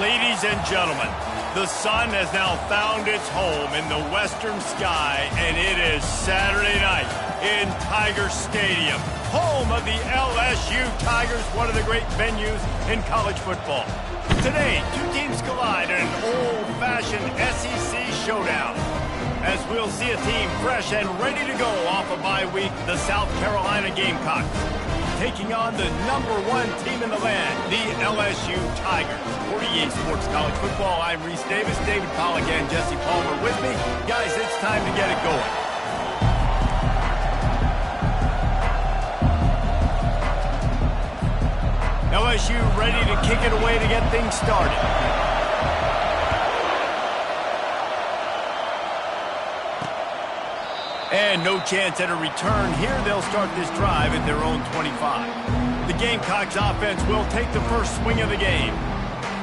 Ladies and gentlemen, the sun has now found its home in the western sky, and it is Saturday night in Tiger Stadium, home of the LSU Tigers, one of the great venues in college football. Today, two teams collide in an old-fashioned SEC showdown, as we'll see a team fresh and ready to go off a bye week, the South Carolina Gamecocks, taking on the #1 team in the land, the LSU Tigers. 48 Sports College Football, I'm Reese Davis, David Pollack and Jesse Palmer with me. Guys, it's time to get it going. LSU ready to kick it away to get things started. And no chance at a return here. They'll start this drive at their own 25. The Gamecocks offense will take the first swing of the game.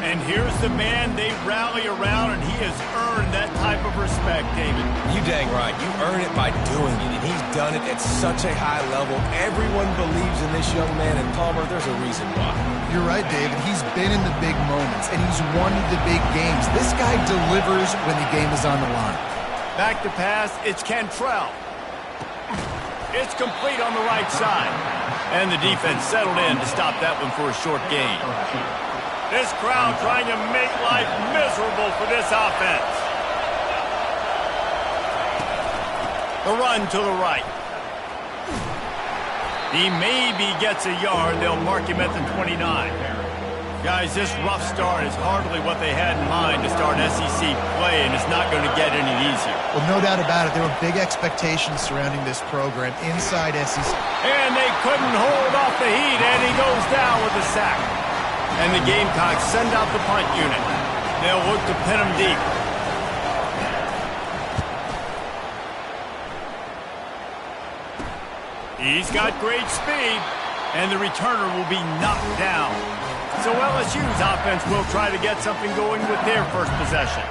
And here's the man they rally around, and he has earned that type of respect, David. You dang right. You earn it by doing it, and he's done it at such a high level. Everyone believes in this young man, and Palmer, there's a reason why. You're right, David. He's been in the big moments, and he's won the big games. This guy delivers when the game is on the line. Back to pass, it's Cantrell. It's complete on the right side. And the defense settled in to stop that one for a short gain. This crowd trying to make life miserable for this offense. The run to the right. He maybe gets a yard. They'll mark him at the 29. Guys, this rough start is hardly what they had in mind to start SEC play, and it's not going to get any easier. Well, no doubt about it. There were big expectations surrounding this program inside SEC. And they couldn't hold off the heat, and he goes down with a sack. And the Gamecocks send out the punt unit. They'll look to pin him deep. He's got great speed, and the returner will be knocked down. So LSU's offense will try to get something going with their first possession.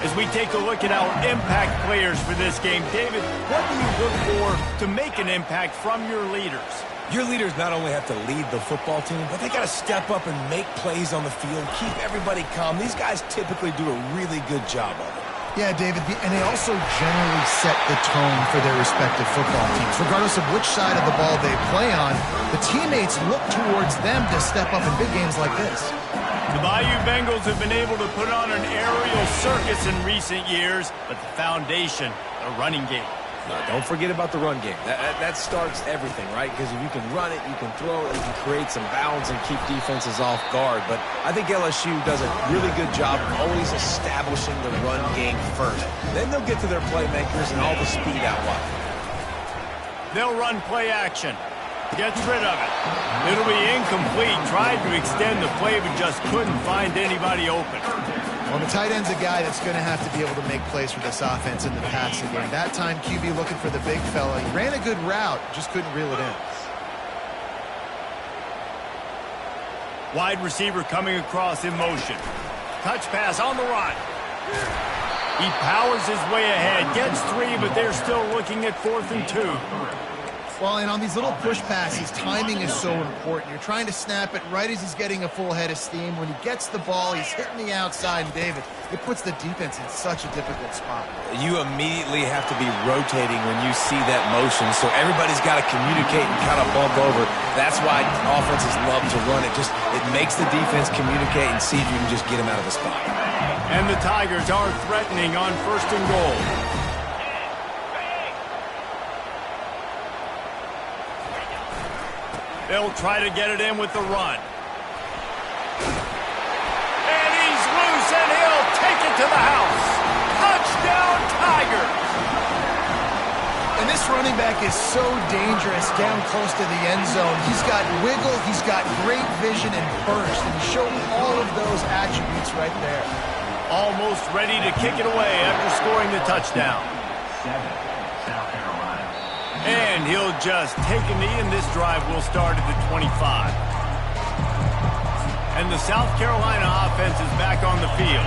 As we take a look at our impact players for this game, David, what do you look for to make an impact from your leaders? Your leaders not only have to lead the football team, but they got to step up and make plays on the field, keep everybody calm. These guys typically do a really good job of it. Yeah, David, and they also generally set the tone for their respective football teams. Regardless of which side of the ball they play on, the teammates look towards them to step up in big games like this. The Bayou Bengals have been able to put on an aerial circus in recent years, but the foundation, the running game. No, don't forget about the run game. That starts everything, right? Because if you can run it, you can throw it, you can create some bounds and keep defenses off guard. But I think LSU does a really good job of always establishing the run game first. Then they'll get to their playmakers and all the speed out wide. They'll run play action. Gets rid of it. It'll be incomplete. Tried to extend the play, but just couldn't find anybody open. Well, the tight end's a guy that's going to have to be able to make plays for this offense in the passing game. That time, QB looking for the big fella. He ran a good route, just couldn't reel it in. Wide receiver coming across in motion. Touch pass on the run. He powers his way ahead. Gets 3, but they're still looking at 4th and 2. Well, and on these little push passes, timing is so important. You're trying to snap it right as he's getting a full head of steam. When he gets the ball, he's hitting the outside, and David, it puts the defense in such a difficult spot. You immediately have to be rotating when you see that motion, so everybody's got to communicate and kind of bump over. That's why offenses love to run it. It makes the defense communicate and see if you can just get him out of the spot. And the Tigers are threatening on 1st and goal. They'll try to get it in with the run. And he's loose, and he'll take it to the house. Touchdown, Tigers! And this running back is so dangerous down close to the end zone. He's got wiggle, he's got great vision and burst, and he's showing all of those attributes right there. Almost ready to kick it away after scoring the touchdown. And he'll just take a knee, and this drive will start at the 25. And the South Carolina offense is back on the field.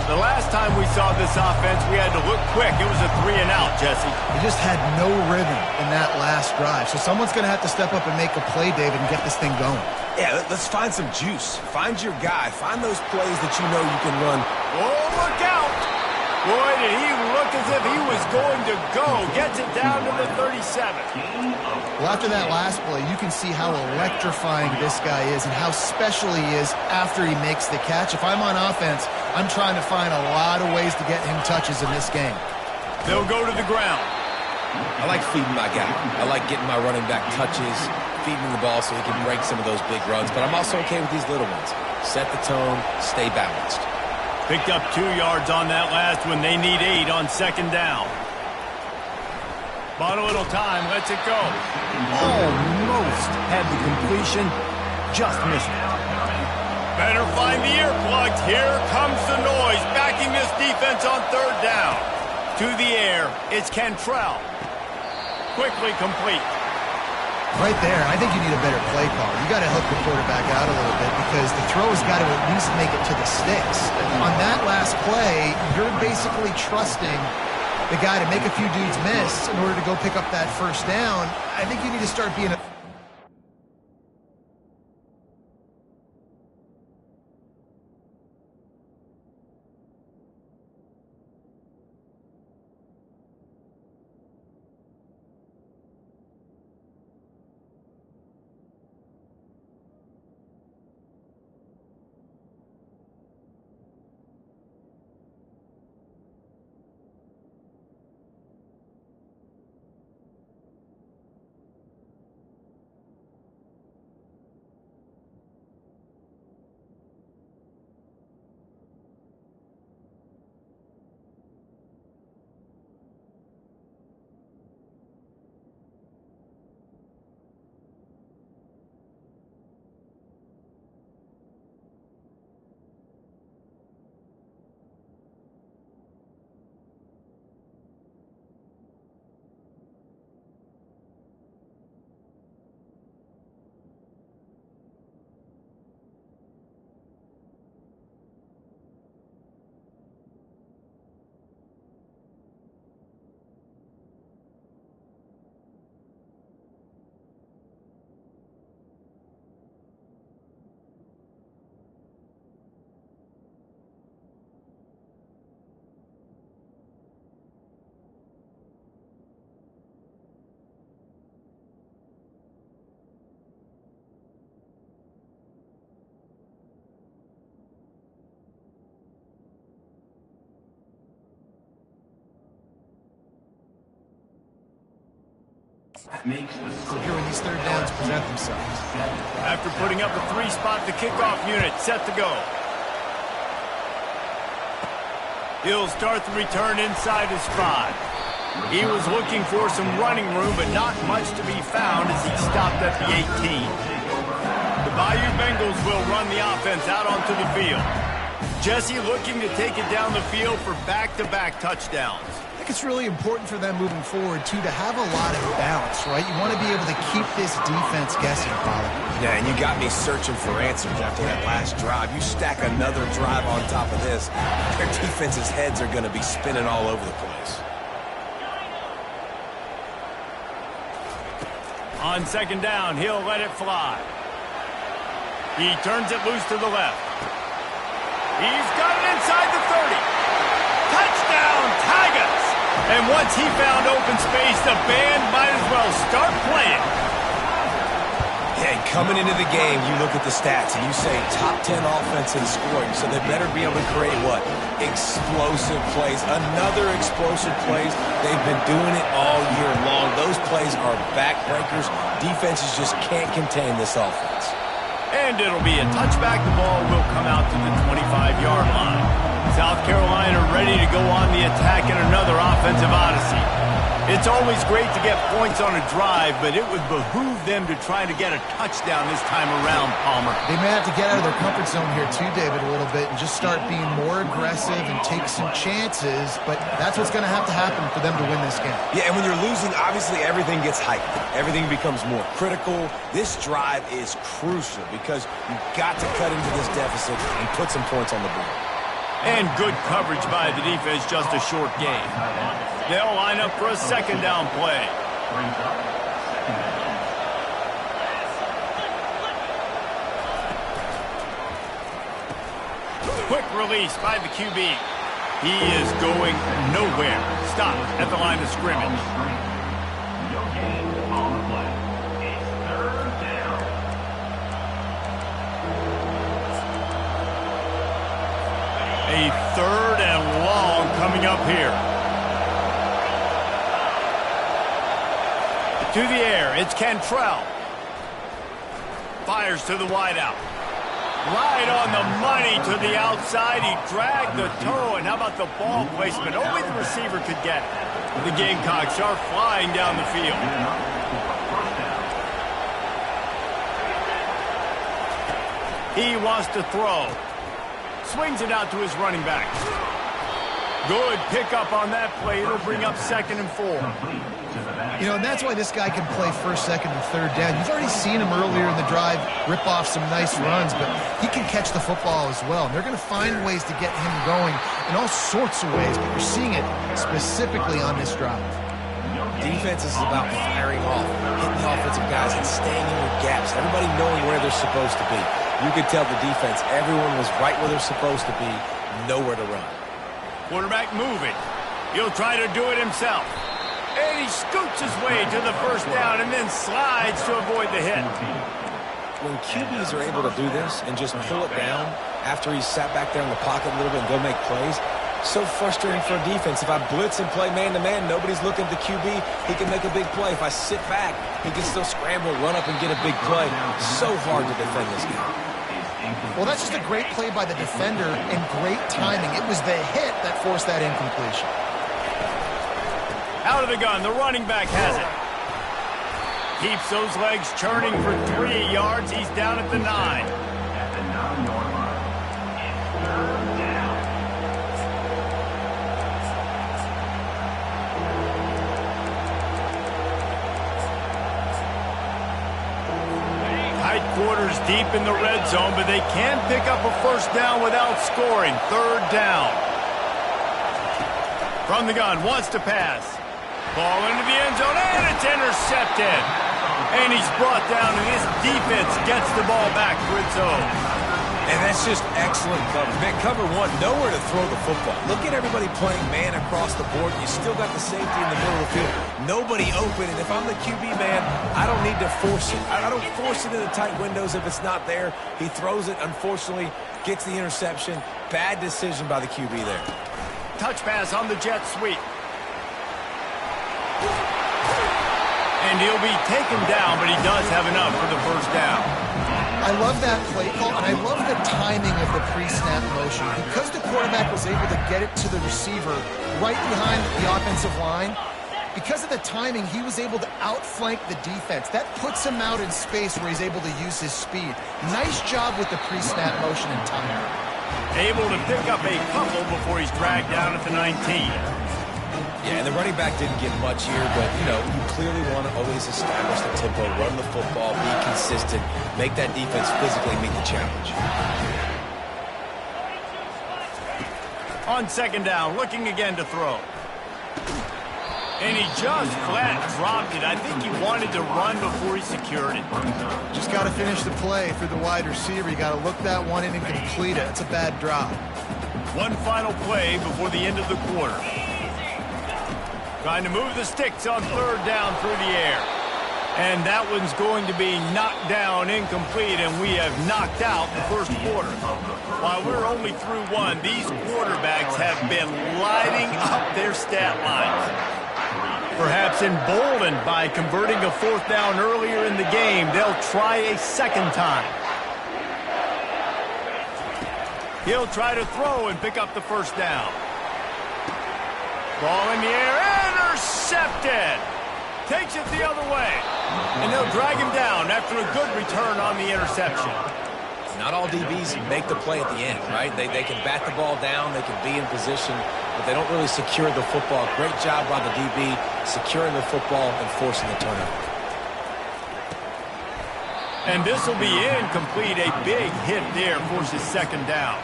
The last time we saw this offense, we had to look quick. It was a 3-and-out, Jesse. They just had no rhythm in that last drive. So someone's going to have to step up and make a play, David, and get this thing going. Yeah, let's find some juice. Find your guy. Find those plays that you know you can run. Oh, look out! Boy, did he look as if he was going to go. Gets it down to the 37. Well, after that last play, you can see how electrifying this guy is and how special he is after he makes the catch. If I'm on offense, I'm trying to find a lot of ways to get him touches in this game. They'll go to the ground. I like feeding my guy. I like getting my running back touches, feeding him the ball so he can break some of those big runs. But I'm also okay with these little ones. Set the tone, stay balanced. Picked up 2 yards on that last one. They need 8 on second down. Bought a little time. Lets it go. Almost had the completion. Just missed it. Better find the earplugs. Here comes the noise. Backing this defense on third down. To the air. It's Cantrell. Quickly complete. Right there, I think you need a better play call. You got to help the quarterback out a little bit because the throw has got to at least make it to the sticks. On that last play, you're basically trusting the guy to make a few dudes miss in order to go pick up that first down. I think you need to start being a... Here when these third downs present themselves. After putting up a 3-spot, the kickoff unit set to go. He'll start the return inside his 5. He was looking for some running room, but not much to be found as he stopped at the 18. The Bayou Bengals will run the offense out onto the field. Jesse looking to take it down the field for back-to-back touchdowns. I think it's really important for them moving forward, too, to have a lot of balance, right? You want to be able to keep this defense guessing, Colin. Yeah, and you got me searching for answers after that last drive. You stack another drive on top of this, their defense's heads are going to be spinning all over the place. On second down, he'll let it fly. He turns it loose to the left. He's got it inside the 30. Touchdown, Tigers! And once he found open space, the band might as well start playing. Yeah, coming into the game, you look at the stats and you say top 10 offense in scoring, so they better be able to create what? Explosive plays. Another explosive plays. They've been doing it all year long. Those plays are backbreakers. Defenses just can't contain this offense. And it'll be a touchback. The ball will come out to the 25-yard line. South Carolina ready to go on the attack in another offensive odyssey. It's always great to get points on a drive, but it would behoove them to try to get a touchdown this time around, Palmer. They may have to get out of their comfort zone here too, David, a little bit and just start being more aggressive and take some chances, but that's what's going to happen for them to win this game. Yeah, and when you're losing, obviously everything gets hyped. Everything becomes more critical. This drive is crucial because you've got to cut into this deficit and put some points on the board. And good coverage by the defense, just a short gain. They'll line up for a second down play. Quick release by the QB. He is going nowhere. Stop at the line of scrimmage. A third and long coming up here. To the air, it's Cantrell. Fires to the wideout. Right on the money to the outside. He dragged the toe, and how about the ball placement? Only the receiver could get it. The Gamecocks are flying down the field. He wants to throw. Swings it out to his running back. Good pickup on that play. It'll bring up 2nd and 4. You know, and that's why this guy can play 1st, 2nd, and 3rd down. You've already seen him earlier in the drive rip off some nice runs, but he can catch the football as well. And they're going to find ways to get him going in all sorts of ways, but you're seeing it specifically on this drive. Defense is about firing off, hitting the offensive guys, and staying in your gaps. Everybody knowing where they're supposed to be. You could tell the defense, everyone was right where they're supposed to be, nowhere to run. Quarterback moving. He'll try to do it himself. And he scoots his way to the 1st down and then slides to avoid the hit. When QBs are able to do this and just pull it down after he's sat back there in the pocket a little bit and go make plays, so frustrating for a defense. If I blitz and play man-to-man, nobody's looking at the QB, he can make a big play. If I sit back, he can still scramble, run up, and get a big play. So hard to defend this guy. Well, that's just a great play by the defender and great timing. It was the hit that forced that incompletion. Out of the gun, the running back has it. Keeps those legs churning for 3 yards. He's down at the 9. At the 9-yard line. It's 3rd down. Tight quarters deep in the red zone, but they can pick up a 1st down without scoring. 3rd down. From the gun, wants to pass. Ball into the end zone, and it's intercepted. And he's brought down, and his defense gets the ball back for its own. And that's just excellent cover. Man, cover 1, nowhere to throw the football. Look at everybody playing man across the board. You still got the safety in the middle of the field. Nobody open, and if I'm the QB, man, I don't need to force it. I don't force it into tight windows if it's not there. He throws it, unfortunately, gets the interception. Bad decision by the QB there. Touch pass on the jet sweep. And he'll be taken down, but he does have enough for the 1st down. I love that play call, and I love the timing of the pre-snap motion. Because the quarterback was able to get it to the receiver right behind the offensive line, because of the timing, he was able to outflank the defense. That puts him out in space where he's able to use his speed. Nice job with the pre-snap motion and timing. Able to pick up a couple before he's dragged down at the 19. Yeah, and the running back didn't get much here, but, you know, you clearly want to always establish the tempo, run the football, be consistent, make that defense physically meet the challenge. On 2nd down, looking again to throw. And he just flat dropped it. I think he wanted to run before he secured it. Just got to finish the play for the wide receiver. You got to look that one in and complete it. It's a bad drop. One final play before the end of the quarter. Trying to move the sticks on 3rd down through the air. And that one's going to be knocked down, incomplete, and we have knocked out the 1st quarter. While we're only through 1, these quarterbacks have been lighting up their stat lines. Perhaps emboldened by converting a 4th down earlier in the game, they'll try a 2nd time. He'll try to throw and pick up the 1st down. Ball in the air, intercepted. Takes it the other way. And they'll drag him down after a good return on the interception. Not all DBs make the play at the end, right? They can bat the ball down, they can be in position, but they don't really secure the football. Great job by the DB securing the football and forcing the turnover. And this will be incomplete. A big hit there forces second down.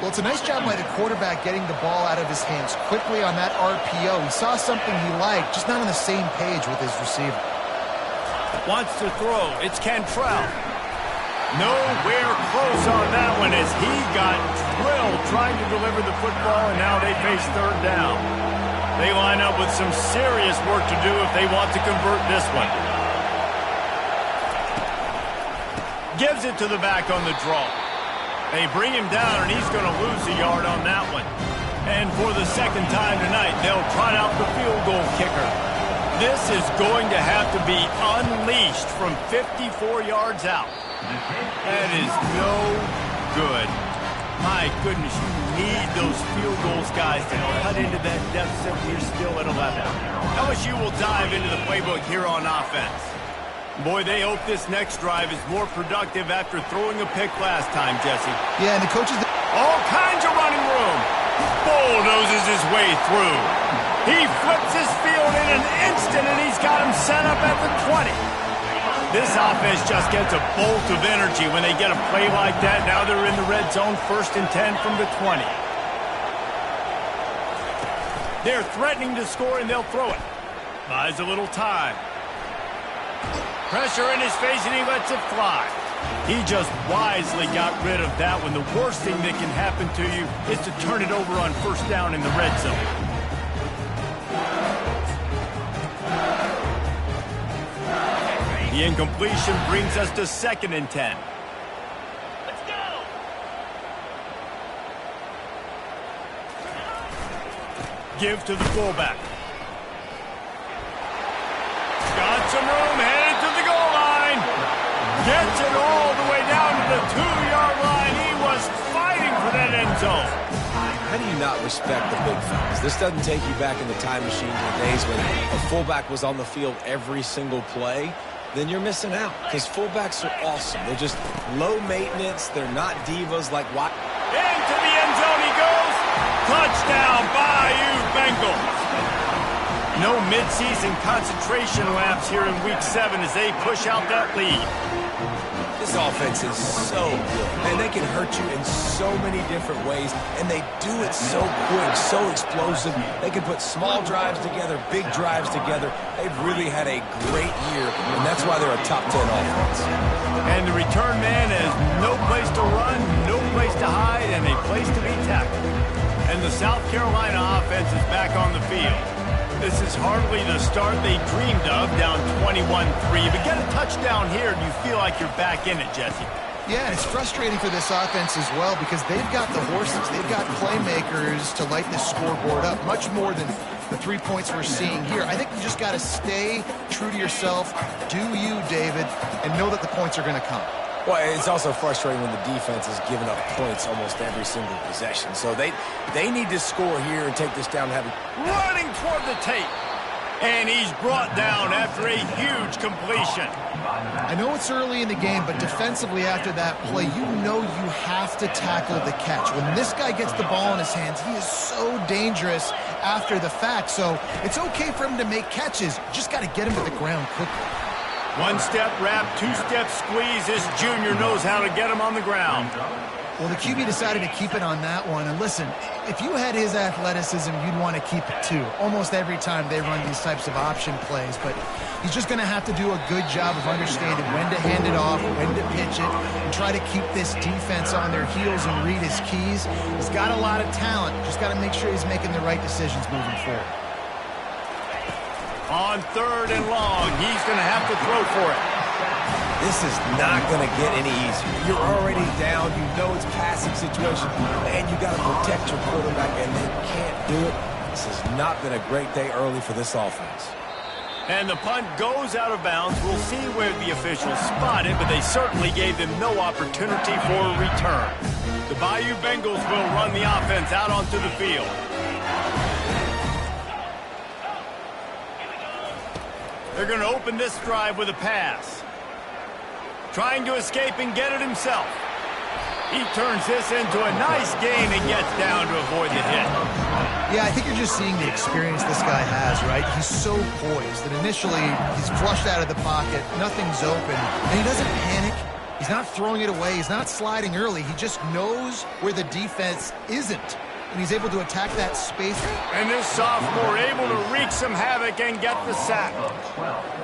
Well, it's a nice job by the quarterback getting the ball out of his hands quickly on that RPO. He saw something he liked, just not on the same page with his receiver. Wants to throw. It's Cantrell. Nowhere close on that one as he got drilled trying to deliver the football, and now they face third down. They line up with some serious work to do if they want to convert this one. Gives it to the back on the draw. They bring him down, and he's going to lose a yard on that one. And for the second time tonight, they'll trot out the field goal kicker. This is going to have to be unleashed from 54 yards out. That is no good. My goodness, you need those field goals, guys, to cut into that deficit when you're still at 11. LSU will dive into the playbook here on offense. Boy, they hope this next drive is more productive after throwing a pick last time, Jesse. Yeah, and the coaches... All kinds of running room. Bulldozes his way through. He flips his field in an instant, and he's got him set up at the 20. This offense just gets a bolt of energy when they get a play like that. Now they're in the red zone, 1st and 10 from the 20. They're threatening to score, and they'll throw it. Buys a little time. Pressure in his face, and he lets it fly. He just wisely got rid of that one. The worst thing that can happen to you is to turn it over on 1st down in the red zone. The incompletion brings us to 2nd and 10. Let's go! Give to the fullback. Got some room, headed to the goal line. Gets it all the way down to the 2-yard line. He was fighting for that end zone. How do you not respect the big fellas? This doesn't take you back in the time machine to the days when a fullback was on the field every single play. Then you're missing out because fullbacks are awesome. They're just low maintenance. They're not divas like what. Into the end zone he goes. Touchdown, Bayou Bengals. No midseason concentration laps here in Week 7 as they push out that lead. This offense is so good, and they can hurt you in so many different ways, and they do it so quick, so explosive. They can put small drives together, big drives together. They've really had a great year, and that's why they're a top 10 offense. And the return man has no place to run, no place to hide, and a place to be tackled. And the South Carolina offense is back on the field. This is hardly the start they dreamed of, down 21-3. But get a touchdown here, and you feel like you're back in it, Jesse. Yeah, and it's frustrating for this offense as well because they've got the horses. They've got playmakers to light this scoreboard up, much more than the 3 points we're seeing here. I think you just got to stay true to yourself, do you, David, and know that the points are going to come. Well, it's also frustrating when the defense is giving up points almost every single possession. So they need to score here and take this down. Running toward the tape. And he's brought down after a huge completion. I know it's early in the game, but defensively after that play, you know you have to tackle the catch. When this guy gets the ball in his hands, he is so dangerous after the fact. So it's okay for him to make catches. Just got to get him to the ground quickly. One-step wrap, two-step squeeze. This junior knows how to get him on the ground. Well, the QB decided to keep it on that one. And listen, if you had his athleticism, you'd want to keep it too. Almost every time they run these types of option plays. But he's just going to have to do a good job of understanding when to hand it off, when to pitch it, and try to keep this defense on their heels and read his keys. He's got a lot of talent. Just got to make sure he's making the right decisions moving forward. On 3rd and long, he's going to have to throw for it. This is not going to get any easier. You're already down. You know it's passing situation, and you got to protect your quarterback, and they can't do it. This has not been a great day early for this offense. And the punt goes out of bounds. We'll see where the officials spot it, but they certainly gave them no opportunity for a return. The Bayou Bengals will run the offense out onto the field. They're going to open this drive with a pass. Trying to escape and get it himself. He turns this into a nice gain and gets down to avoid the hit. Yeah, I think you're just seeing the experience this guy has, right? He's so poised that initially he's flushed out of the pocket, nothing's open, and he doesn't panic. He's not throwing it away. He's not sliding early. He just knows where the defense isn't, and he's able to attack that space. And this sophomore able to wreak some havoc and get the sack.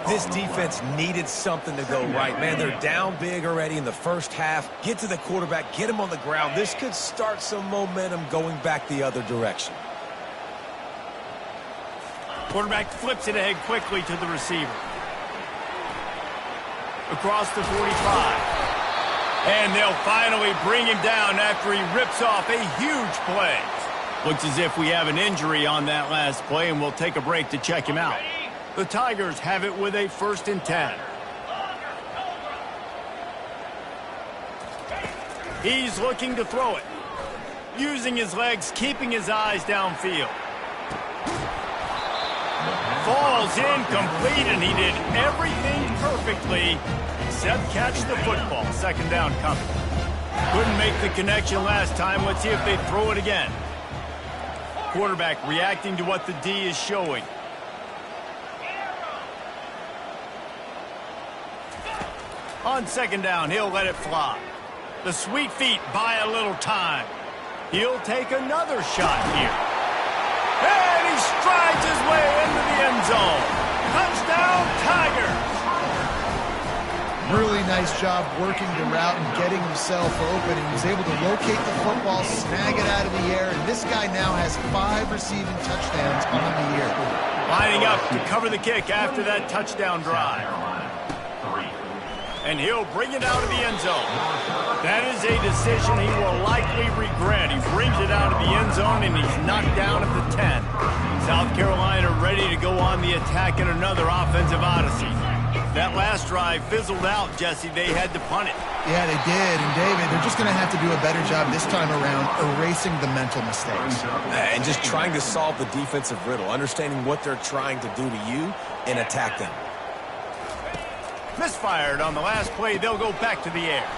This defense needed something to go right, man. They're down big already in the first half. Get to the quarterback, get him on the ground. This could start some momentum going back the other direction. Quarterback flips it ahead quickly to the receiver. Across the 45. And they'll finally bring him down after he rips off a huge play. Looks as if we have an injury on that last play, and we'll take a break to check him out. The Tigers have it with a 1st and 10. He's looking to throw it. Using his legs, keeping his eyes downfield. Falls incomplete, and he did everything perfectly except catch the football. 2nd down coming. Couldn't make the connection last time. Let's see if they throw it again. Quarterback reacting to what the D is showing. On 2nd down, he'll let it fly. The sweet feet buy a little time. He'll take another shot here. And he strides his way into the end zone. Touchdown, Tigers! Really nice job working the route and getting himself open. He was able to locate the football, snag it out of the air, and this guy now has 5 receiving touchdowns on the year. Lining up to cover the kick after that touchdown drive. And he'll bring it out of the end zone. That is a decision he will likely regret. He brings it out of the end zone, and he's knocked down at the 10. South Carolina ready to go on the attack in another offensive odyssey. That last drive fizzled out, Jesse. They had to punt it. Yeah, they did. And, David, they're just going to have to do a better job this time around erasing the mental mistakes. And just trying to solve the defensive riddle, understanding what they're trying to do to you and attack them. Misfired on the last play. They'll go back to the air.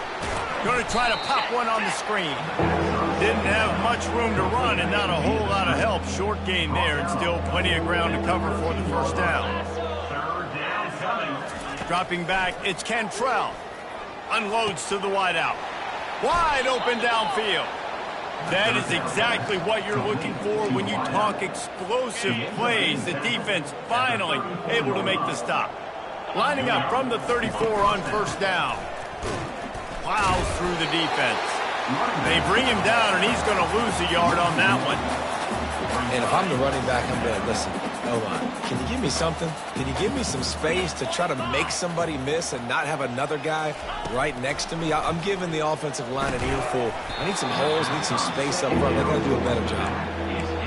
Going to try to pop one on the screen. Didn't have much room to run and not a whole lot of help. Short gain there and still plenty of ground to cover for the 1st down. Dropping back, it's Cantrell. Unloads to the wideout. Wide open downfield. That is exactly what you're looking for when you talk explosive plays. The defense finally able to make the stop. Lining up from the 34 on 1st down. Plows through the defense. They bring him down, and he's going to lose a yard on that one. And if I'm the running back, I'm going to listen. O-line, can you give me something? Can you give me some space to try to make somebody miss and not have another guy right next to me? I'm giving the offensive line an earful. I need some holes, need some space up front. They're going to do a better job.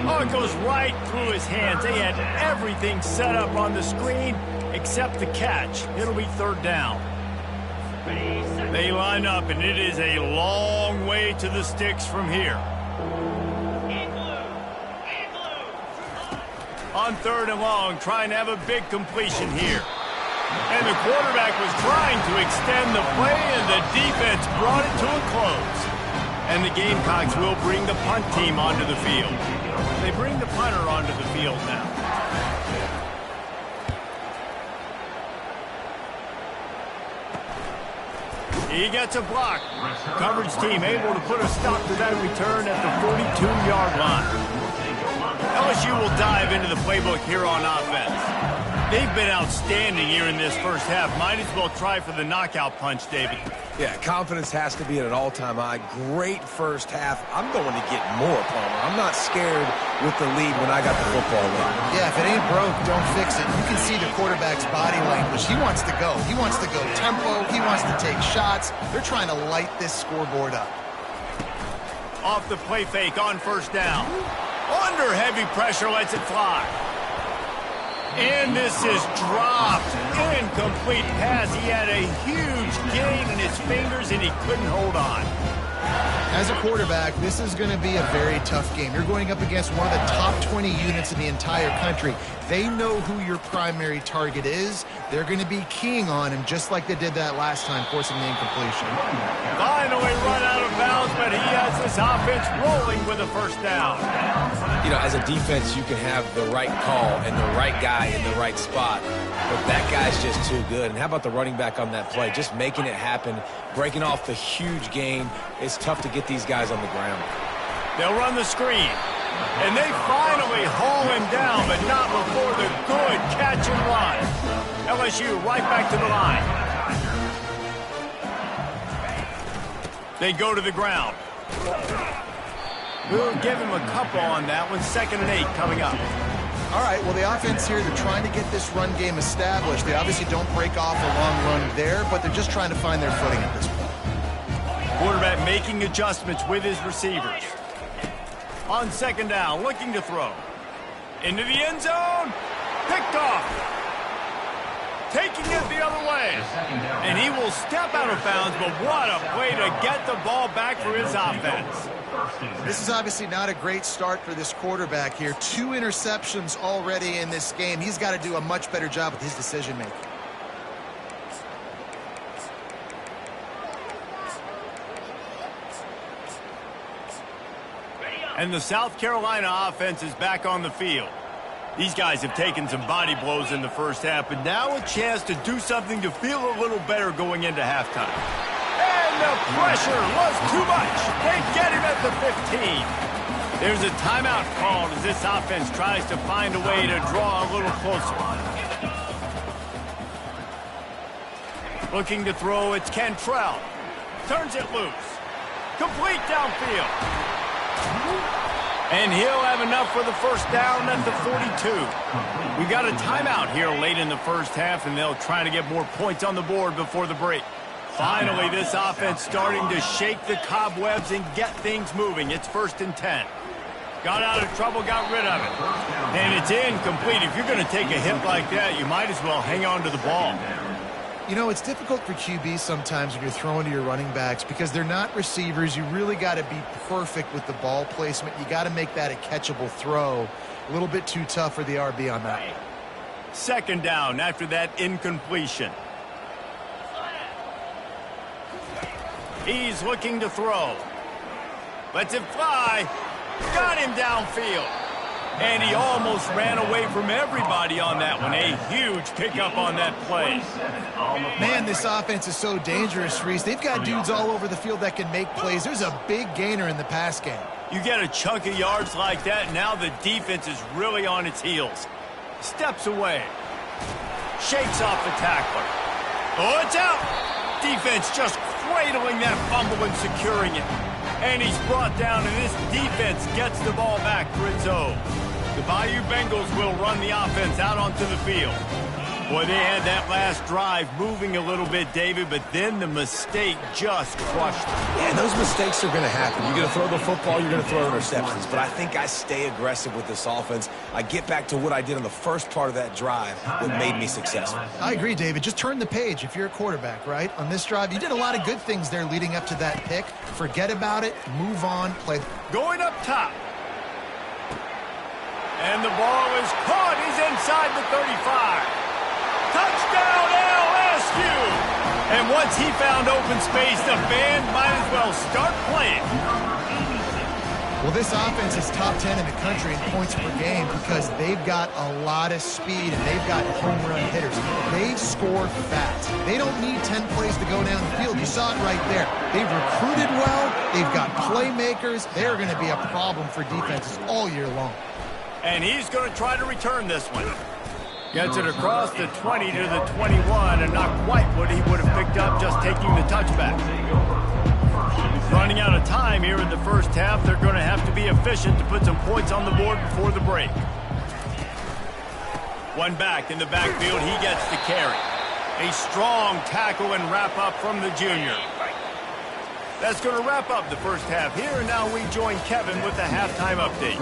Oh, it goes right through his hands. They had everything set up on the screen except the catch. It'll be 3rd down. They line up, and it is a long way to the sticks from here. On 3rd and long, trying to have a big completion here. And the quarterback was trying to extend the play, and the defense brought it to a close. And the Gamecocks will bring the punt team onto the field. They bring the punter onto the field now. He gets a block. Coverage team able to put a stop to that return at the 42-yard line. LSU will dive into the playbook here on offense. They've been outstanding here in this 1st half. Might as well try for the knockout punch, David. Yeah, confidence has to be at an all-time high. Great 1st half. I'm going to get more, Palmer. I'm not scared with the lead when I got the football in. Yeah, if it ain't broke, don't fix it. You can see the quarterback's body language. He wants to go. He wants to go tempo. He wants to take shots. They're trying to light this scoreboard up. Off the play fake on 1st down. Under heavy pressure, lets it fly. And this is dropped. Incomplete pass. He had a huge gain in his fingers, and he couldn't hold on. As a quarterback, this is going to be a very tough game. You're going up against one of the top 20 units in the entire country. They know who your primary target is. They're going to be keying on him just like they did that last time, forcing the incompletion. Finally run out of bounds, but he has this offense rolling with a first down. You know, as a defense, you can have the right call and the right guy in the right spot, but that guy's just too good. And how about the running back on that play? Just making it happen, breaking off the huge gain. It's tough to get these guys on the ground. They'll run the screen, and they finally haul him down, but not before the good catch and run. LSU right back to the line. They go to the ground. We'll give him a couple on that one. 2nd and 8 coming up. All right, well, the offense here, they're trying to get this run game established. They obviously don't break off a long run there, but they're just trying to find their footing at this point. Quarterback making adjustments with his receivers. On 2nd down, looking to throw. Into the end zone. Picked off. Taking it the other way. And he will step out of bounds, but what a way to get the ball back for his offense. This is obviously not a great start for this quarterback here. 2 interceptions already in this game. He's got to do a much better job with his decision-making. And the South Carolina offense is back on the field. These guys have taken some body blows in the first half, but now a chance to do something to feel a little better going into halftime. And the pressure was too much. They get him at the 15. There's a timeout called as this offense tries to find a way to draw a little closer. Looking to throw, it's Cantrell. Turns it loose. Complete downfield. And he'll have enough for the first down at the 42. We got a timeout here late in the first half, and they'll try to get more points on the board before the break. Finally, this offense starting to shake the cobwebs and get things moving. It's 1st and 10. Got out of trouble, got rid of it. And it's incomplete. If you're going to take a hit like that, you might as well hang on to the ball. You know, it's difficult for QBs sometimes when you're throwing to your running backs because they're not receivers. You really got to be perfect with the ball placement. You got to make that a catchable throw. A little bit too tough for the RB on that. 2nd down after that incompletion. He's looking to throw. Lets it fly. Got him downfield. And he almost ran away from everybody on that one. A huge pickup on that play. Man, this offense is so dangerous, Reese. They've got dudes all over the field that can make plays. There's a big gainer in the pass game. You get a chunk of yards like that, now the defense is really on its heels. Steps away. Shakes off the tackler. Oh, it's out. Defense just cradling that fumble and securing it. And he's brought down, and this defense gets the ball back for its own. The Bayou Bengals will run the offense out onto the field. Boy, they had that last drive moving a little bit, David, but then the mistake just crushed them. Yeah, and those mistakes are going to happen. You're going to throw the football, you're going to throw interceptions. But I think I stay aggressive with this offense. I get back to what I did on the first part of that drive that made me successful. I agree, David. Just turn the page if you're a quarterback, right? On this drive, you did a lot of good things there leading up to that pick. Forget about it. Move on. Play. Going up top. And the ball is caught. He's inside the 35. Touchdown, LSU! And once he found open space, the band might as well start playing. Well, this offense is top 10 in the country in points per game because they've got a lot of speed and they've got home run hitters. They score fast. They don't need 10 plays to go down the field. You saw it right there. They've recruited well. They've got playmakers. They're going to be a problem for defenses all year long. And he's going to try to return this one. Gets it across the 20 to the 21, and not quite what he would have picked up just taking the touchback. Running out of time here in the first half, they're going to have to be efficient to put some points on the board before the break. One back in the backfield, he gets the carry. A strong tackle and wrap up from the junior. That's going to wrap up the first half here, and now we join Kevin with the halftime update.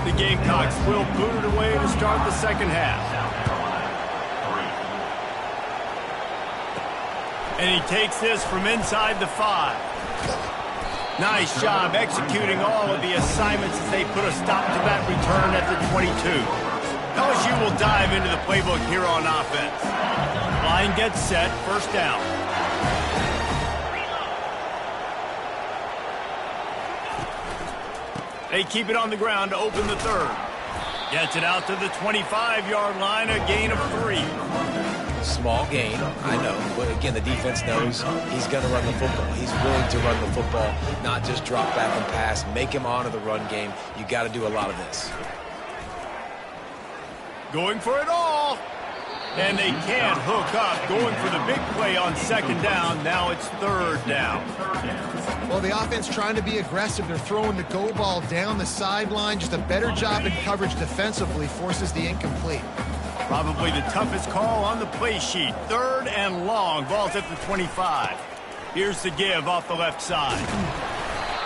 The Gamecocks will boot it away to start the second half. And he takes this from inside the 5. Nice job executing all of the assignments as they put a stop to that return at the 22. LSU will dive into the playbook here on offense. Line gets set, first down. They keep it on the ground to open the third. Gets it out to the 25-yard line, a gain of 3. Small gain, I know, but again, the defense knows he's going to run the football. He's willing to run the football, not just drop back and pass, make him honor the run game. You got to do a lot of this. Going for it all. And they can't hook up. Going for the big play on second down. Now it's third down. Well, the offense trying to be aggressive. They're throwing the go ball down the sideline. Just a better job in coverage defensively forces the incomplete. Probably the toughest call on the play sheet. Third and long. Ball's at the 25. Here's the give off the left side.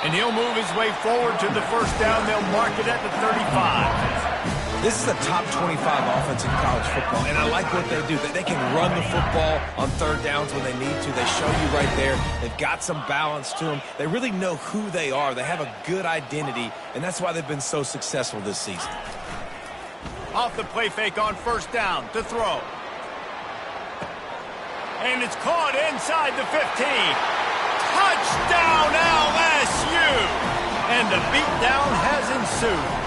And he'll move his way forward to the first down. They'll mark it at the 35. This is a top 25 offense in college football, and I like what they do. They can run the football on third downs when they need to. They show you right there. They've got some balance to them. They really know who they are. They have a good identity, and that's why they've been so successful this season. Off the play fake on first down to throw. And it's caught inside the 15. Touchdown LSU! And the beatdown has ensued.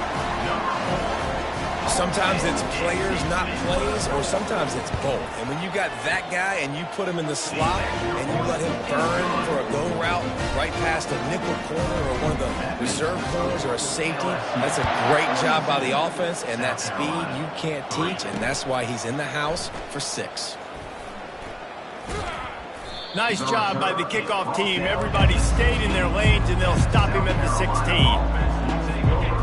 Sometimes it's players, not plays, or sometimes it's both. And when you got that guy and you put him in the slot and you let him burn for a go route right past a nickel corner or one of the reserve corners or a safety, that's a great job by the offense, and that speed you can't teach, and that's why he's in the house for 6. Nice job by the kickoff team. Everybody stayed in their lanes, and they'll stop him at the 16.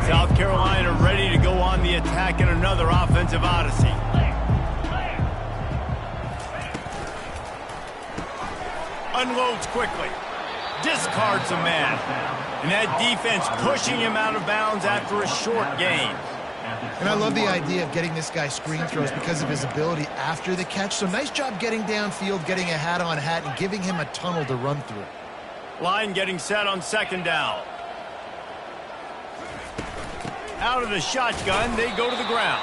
South Carolina ready to go on the attack in another offensive odyssey. Unloads quickly. Discards a man. And that defense pushing him out of bounds after a short gain. And I love the idea of getting this guy screen throws because of his ability after the catch. So nice job getting downfield, getting a hat-on-hat, and giving him a tunnel to run through. Line getting set on second down. Out of the shotgun, they go to the ground.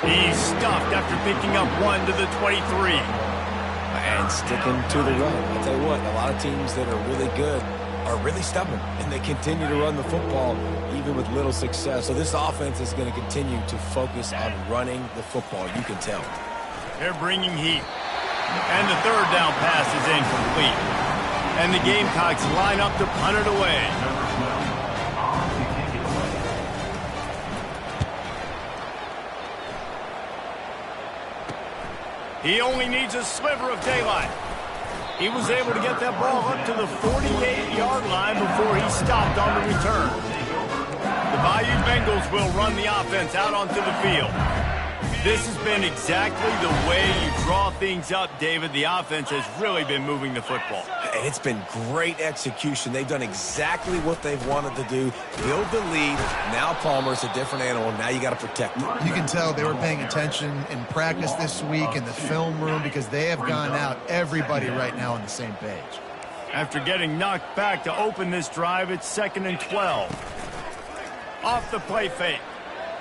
He's stuffed after picking up 1 to the 23. And sticking to the run. I'll tell you what, a lot of teams that are really good are really stubborn, and they continue to run the football even with little success. So this offense is going to continue to focus on running the football. You can tell. They're bringing heat. And the third down pass is incomplete. And the Gamecocks line up to punt it away. He only needs a sliver of daylight. He was able to get that ball up to the 48-yard line before he stopped on the return. The Bayou Bengals will run the offense out onto the field. This has been exactly the way you draw things up, David. The offense has really been moving the football. And it's been great execution. They've done exactly what they've wanted to do. Build the lead. Now Palmer's a different animal. Now you got to protect him. You can tell they were paying attention in practice this week in the film room because they have gone out, everybody right now on the same page. After getting knocked back to open this drive, it's 2nd and 12. Off the play fake.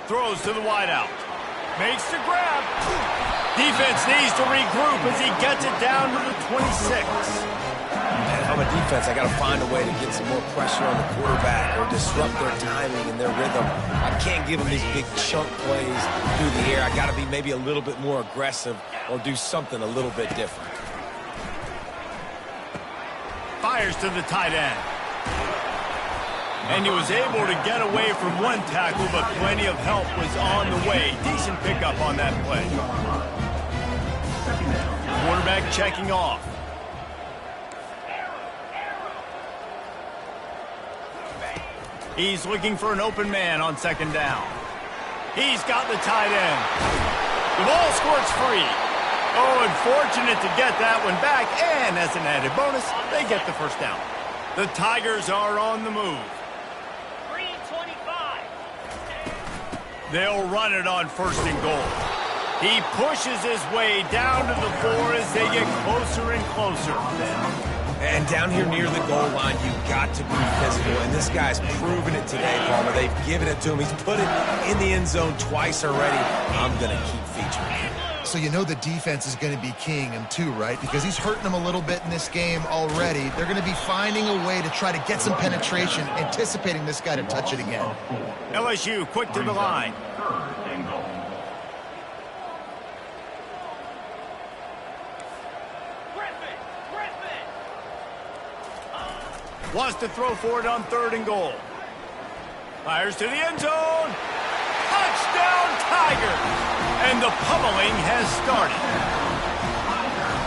Throws to the wideout. Makes the grab. Defense needs to regroup as he gets it down to the 26. And if I'm a defense, I got to find a way to get some more pressure on the quarterback or disrupt their timing and their rhythm. I can't give them these big chunk plays through the air. I got to be maybe a little bit more aggressive or do something a little bit different. Fires to the tight end. And he was able to get away from one tackle, but plenty of help was on the way. Decent pickup on that play. Quarterback checking off. He's looking for an open man on second down. He's got the tight end. The ball squirts free. Oh, unfortunate to get that one back. And as an added bonus, they get the first down. The Tigers are on the move. They'll run it on 1st and goal. He pushes his way down to the 4 as they get closer and closer. And down here near the goal line, you've got to be physical. And this guy's proven it today, Palmer. They've given it to him. He's put it in the end zone twice already. I'm going to keep featuring him. So you know the defense is going to be keying him too, right? Because he's hurting them a little bit in this game already. They're going to be finding a way to try to get some penetration, anticipating this guy to touch it again. LSU quick to the line. Wants to throw for it on 3rd and goal. Fires to the end zone. Touchdown, Tigers! And the pummeling has started.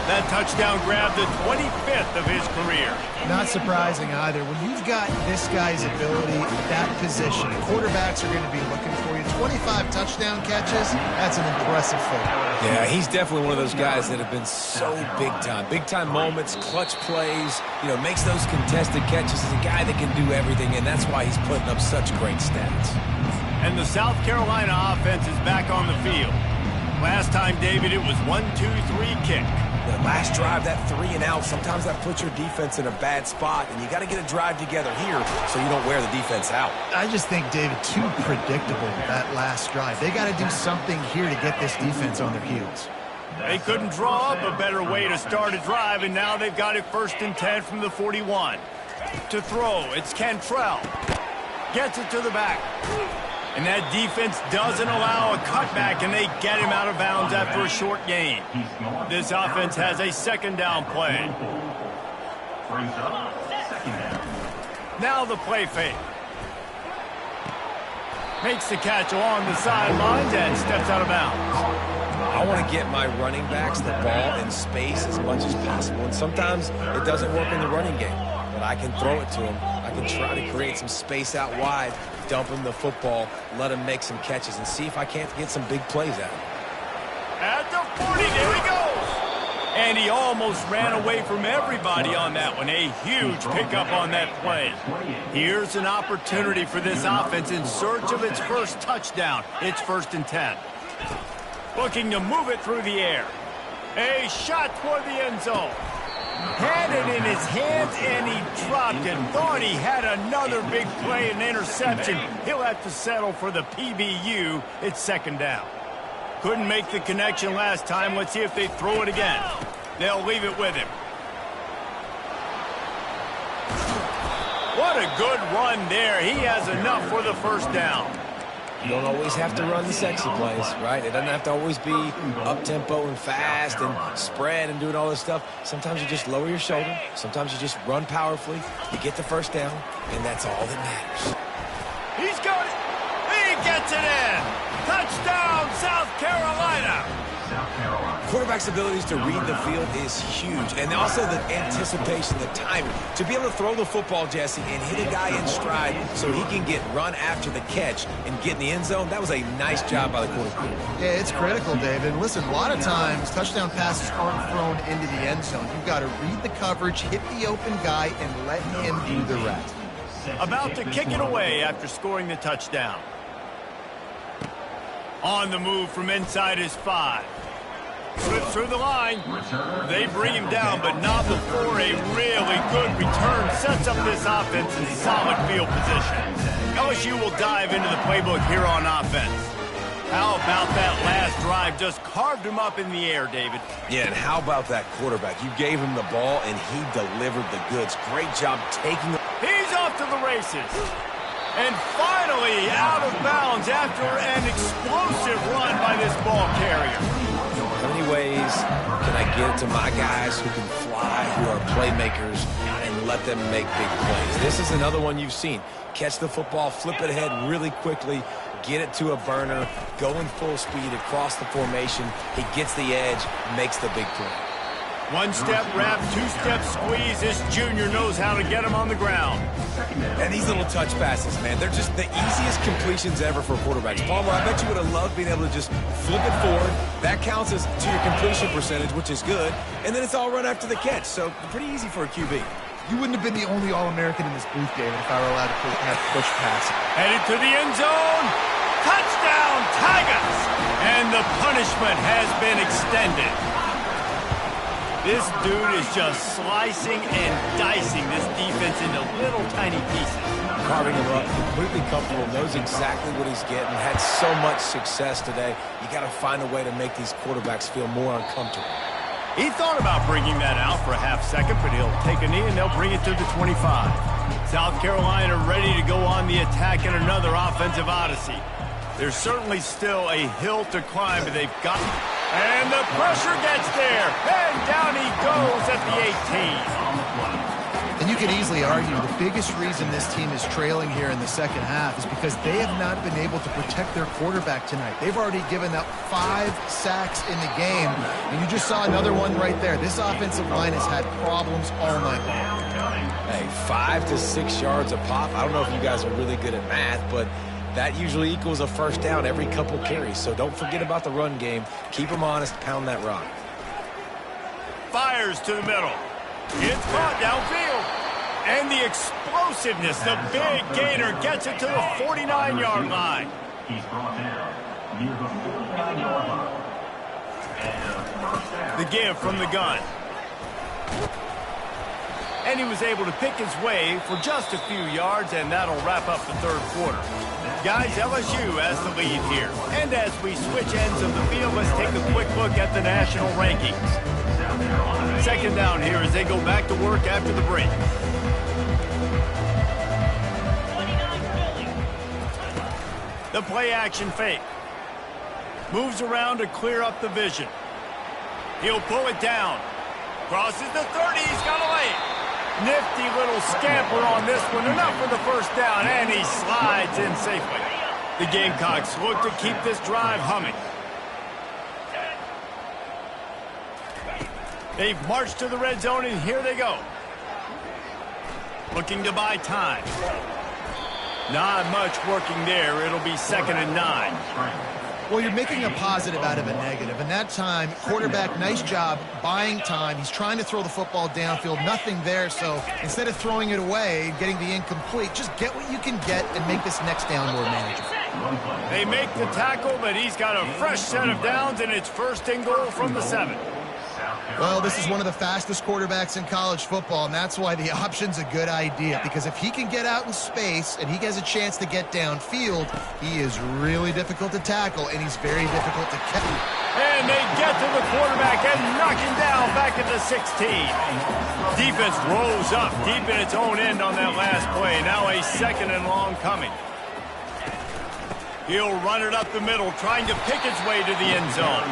That touchdown grabbed the 25th of his career. Not surprising either. When you've got this guy's ability at that position, quarterbacks are going to be looking for you. 25 touchdown catches, that's an impressive feat. Yeah, he's definitely one of those guys that have been so big time. Big time moments, clutch plays, makes those contested catches. He's a guy that can do everything, and that's why he's putting up such great stats. And the South Carolina offense is back on the field. Last time, David, it was 1-2-3 kick. The last drive, that 3 and out, sometimes that puts your defense in a bad spot, and you got to get a drive together here so you don't wear the defense out. I just think, David, too predictable that last drive. They got to do something here to get this defense on their heels. They couldn't draw up a better way to start a drive, and now they've got it 1st and 10 from the 41. To throw, it's Cantrell. Gets it to the back. And that defense doesn't allow a cutback, and they get him out of bounds after a short gain. This offense has a 2nd down play. Now the play fake. Makes the catch along the sidelines and steps out of bounds. I want to get my running backs the ball in space as much as possible. And sometimes it doesn't work in the running game, but I can throw it to them. I can try to create some space out wide, dump him the football, let him make some catches, and see if I can't get some big plays out of him. At the 40, there he goes. And he almost ran away from everybody on that one. A huge pickup on that play. Here's an opportunity for this offense in search of its first touchdown. It's 1st and 10. Looking to move it through the air. A shot toward the end zone. Had it in his hands, and he dropped it. Thought he had another big play and interception. He'll have to settle for the PBU. It's 2nd down. Couldn't make the connection last time. Let's see if they throw it again. They'll leave it with him. What a good run there. He has enough for the 1st down. You don't always have to run the sexy plays, right? It doesn't have to always be up-tempo and fast and spread and doing all this stuff. Sometimes you just lower your shoulder. Sometimes you just run powerfully. You get the 1st down, and that's all that matters. He's got it. He gets it in. Touchdown, South Carolina. Quarterback's abilities to read the field is huge, and also the anticipation, the timing. To be able to throw the football, Jesse, and hit a guy in stride so he can get run after the catch and get in the end zone, that was a nice job by the quarterback. Yeah, it's critical, David. And listen, a lot of times touchdown passes aren't thrown into the end zone. You've got to read the coverage, hit the open guy, and let him do the rest. About to kick it away after scoring the touchdown. On the move from inside his 5. Slips through the line. They bring him down, but not before a really good return sets up this offense in solid field position. LSU will dive into the playbook here on offense. How about that last drive? Just carved him up in the air, David. Yeah, and how about that quarterback? You gave him the ball, and he delivered the goods. Great job taking the... He's off to the races. And finally out of bounds after an explosive run by this ball carrier. How many ways can I get it to my guys who can fly, who are playmakers, and let them make big plays? This is another one you've seen. Catch the football, flip it ahead really quickly, get it to a burner, go in full speed across the formation. He gets the edge, makes the big play. One-step wrap, two-step squeeze. This junior knows how to get him on the ground. And these little touch passes, man, they're just the easiest completions ever for quarterbacks. Palmer, I bet you would have loved being able to just flip it forward. That counts as to your completion percentage, which is good. And then it's all run after the catch, so pretty easy for a QB. You wouldn't have been the only All-American in this booth, David, if I were allowed to have push pass. Headed to the end zone. Touchdown, Tigers! And the punishment has been extended. This dude is just slicing and dicing this defense into little tiny pieces. Carving him up, completely comfortable, knows exactly what he's getting, had so much success today. You got to find a way to make these quarterbacks feel more uncomfortable. He thought about bringing that out for a half second, but he'll take a knee and they'll bring it to the 25. South Carolina ready to go on the attack in another offensive odyssey. There's certainly still a hill to climb, but they've got... And the pressure gets there, and down he goes at the 18. And you can easily argue the biggest reason this team is trailing here in the second half is because they have not been able to protect their quarterback tonight. They've already given up 5 sacks in the game, and you just saw another one right there. This offensive line has had problems all night long. Hey, 5 to 6 yards a pop. I don't know if you guys are really good at math, but that usually equals a first down every couple carries. So don't forget about the run game. Keep them honest, pound that rock. Fires to the middle. It's caught downfield. And the explosiveness, the big gainer gets it to the 49-yard line. He's brought down near the 49-yard line. The give from the gun. And he was able to pick his way for just a few yards, and that'll wrap up the third quarter. Guys, LSU has the lead here. And as we switch ends of the field, let's take a quick look at the national rankings. Second down here as they go back to work after the break. The play action fake. Moves around to clear up the vision. He'll pull it down. Crosses the 30. He's got to lay it. Nifty little scamper on this one. Enough for the first down, and he slides in safely. The Gamecocks look to keep this drive humming. They've marched to the red zone, and here they go. Looking to buy time. Not much working there. It'll be 2nd and 9. Well, you're making a positive out of a negative. And that time, quarterback, nice job buying time. He's trying to throw the football downfield. Nothing there. So instead of throwing it away and getting the incomplete, just get what you can get and make this next down more manageable. They make the tackle, but he's got a fresh set of downs, and it's 1st and goal from the 7. Well, this is one of the fastest quarterbacks in college football, and that's why the option's a good idea. Because if he can get out in space and he has a chance to get downfield, he is really difficult to tackle, and he's very difficult to catch. And they get to the quarterback and knock him down back at the 16. Defense rolls up deep in its own end on that last play. Now a 2nd and long coming. He'll run it up the middle, trying to pick his way to the end zone.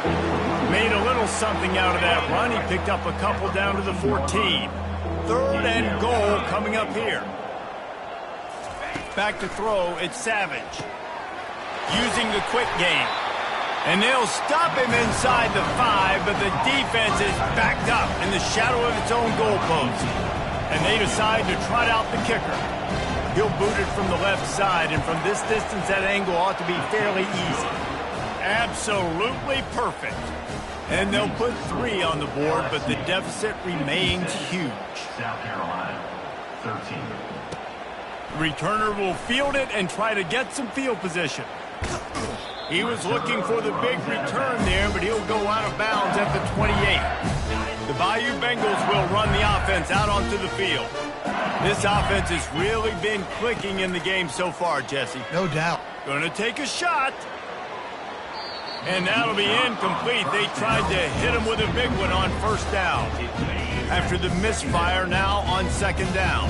Made a little something out of that run. He picked up a couple down to the 14. 3rd and goal coming up here. Back to throw, it's Savage. Using the quick game. And they'll stop him inside the 5, but the defense is backed up in the shadow of its own goalpost. And they decide to trot out the kicker. He'll boot it from the left side, and from this distance, that angle ought to be fairly easy. Absolutely perfect. And they'll put 3 on the board, but the deficit remains huge. South Carolina, 13. Returner will field it and try to get some field position. He was looking for the big return there, but he'll go out of bounds at the 28. The Bayou Bengals will run the offense out onto the field. This offense has really been clicking in the game so far, Jesse. No doubt. Gonna take a shot. And that'll be incomplete. They tried to hit him with a big one on 1st down. After the misfire, now on 2nd down.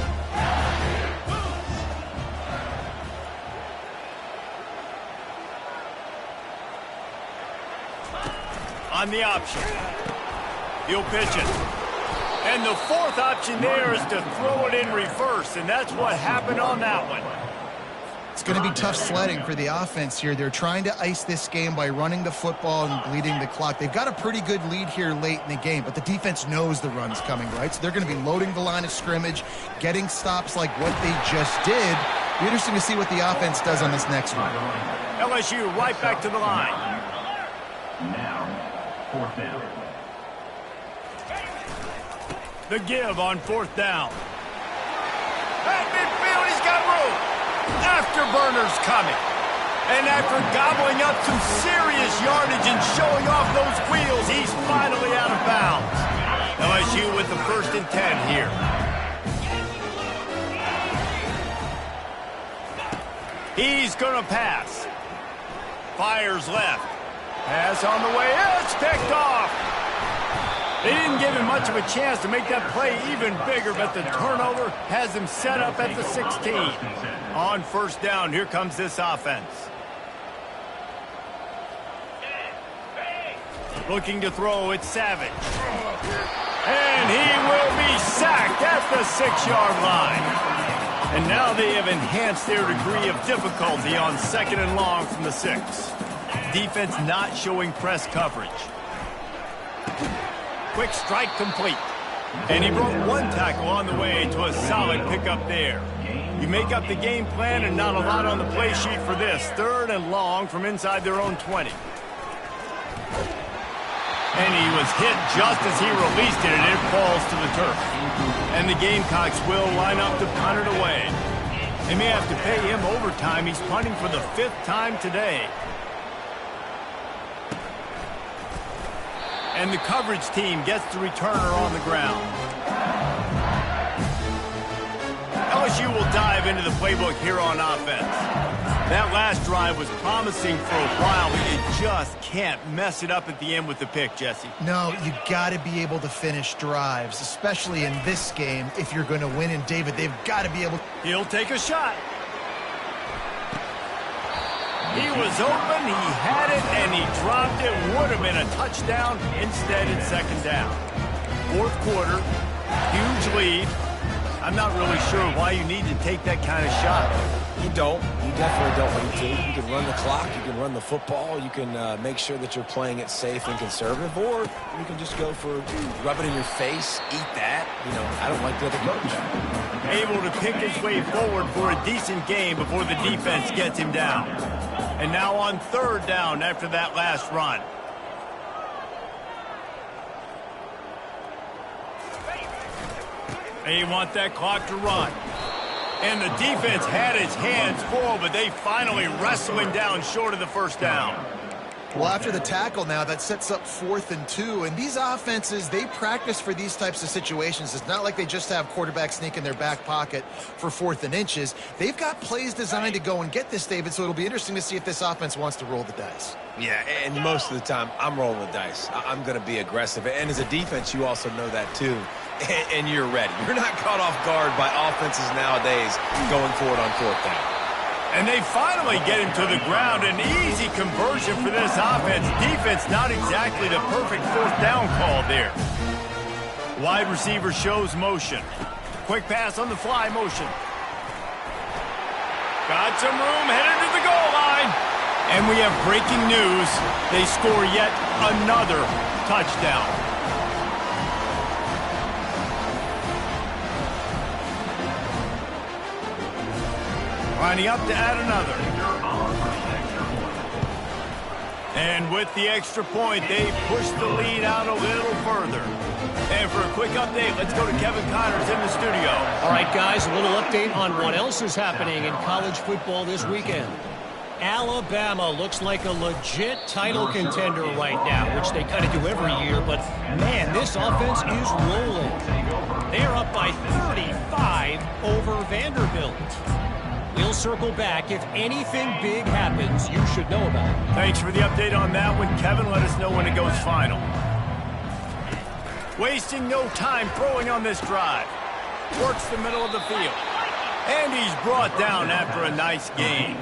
On the option. He'll pitch it. And the 4th option there is to throw it in reverse, and that's what happened on that one. It's going to be tough sledding for the offense here. They're trying to ice this game by running the football and bleeding the clock. They've got a pretty good lead here late in the game, but the defense knows the run's coming, right? So they're going to be loading the line of scrimmage, getting stops like what they just did. Be interesting to see what the offense does on this next one. LSU right back to the line. Now, 4th down. The give on 4th down. At midfield, he's got room. Afterburner's coming. And after gobbling up some serious yardage and showing off those wheels, he's finally out of bounds. LSU with the 1st and 10 here. He's going to pass. Fires left. Pass on the way. It's picked off. They didn't give him much of a chance to make that play even bigger, but the turnover has him set up at the 16. On 1st down, here comes this offense. Looking to throw, it's Savage. And he will be sacked at the 6-yard line. And now they have enhanced their degree of difficulty on 2nd and long from the 6. Defense not showing press coverage. Quick strike complete. And he broke 1 tackle on the way to a solid pickup there. You make up the game plan and not a lot on the play sheet for this. 3rd and long from inside their own 20. And he was hit just as he released it, and it falls to the turf. And the Gamecocks will line up to punt it away. They may have to pay him overtime. He's punting for the 5th time today. And the coverage team gets the returner on the ground. LSU will dive into the playbook here on offense. That last drive was promising for a while, but you just can't mess it up at the end with the pick, Jesse. No, you got to be able to finish drives, especially in this game if you're going to win. And David, they've got to be able. He'll take a shot. He was open, he had it, and he dropped it. Would have been a touchdown. Instead, it's 2nd down. 4th quarter, huge lead. I'm not really sure why you need to take that kind of shot. You don't. You definitely don't need to. You can run the clock. You can run the football. You can make sure that you're playing it safe and conservative. Or you can just go for rub it in your face, eat that. You know, I don't like the other coach. Able to pick his way forward for a decent game before the defense gets him down. And now on 3rd down after that last run. They want that clock to run. And the defense had its hands full, but they finally wrestle him down short of the 1st down. Well, after the tackle now, that sets up 4th and 2. And these offenses, they practice for these types of situations. It's not like they just have quarterbacks sneak in their back pocket for 4th and inches. They've got plays designed to go and get this, David, so it'll be interesting to see if this offense wants to roll the dice. Yeah, and most of the time, I'm rolling the dice. I'm going to be aggressive. And as a defense, you also know that, too. And you're ready. You're not caught off guard by offenses nowadays going forward on 4th down. And they finally get him to the ground. An easy conversion for this offense. Defense not exactly the perfect 4th down call there. Wide receiver shows motion. Quick pass on the fly motion. Got some room headed to the goal line. And we have breaking news. They score yet another touchdown. Lining up to add another. And with the extra point, they push the lead out a little further. And for a quick update, let's go to Kevin Connors in the studio. All right, guys, a little update on what else is happening in college football this weekend. Alabama looks like a legit title contender right now, which they kind of do every year. But, man, this offense is rolling. They're up by 35 over Vanderbilt. We'll circle back. If anything big happens, you should know about it. Thanks for the update on that one, Kevin. Let us know when it goes final. Wasting no time throwing on this drive. Works the middle of the field. And he's brought down after a nice gain.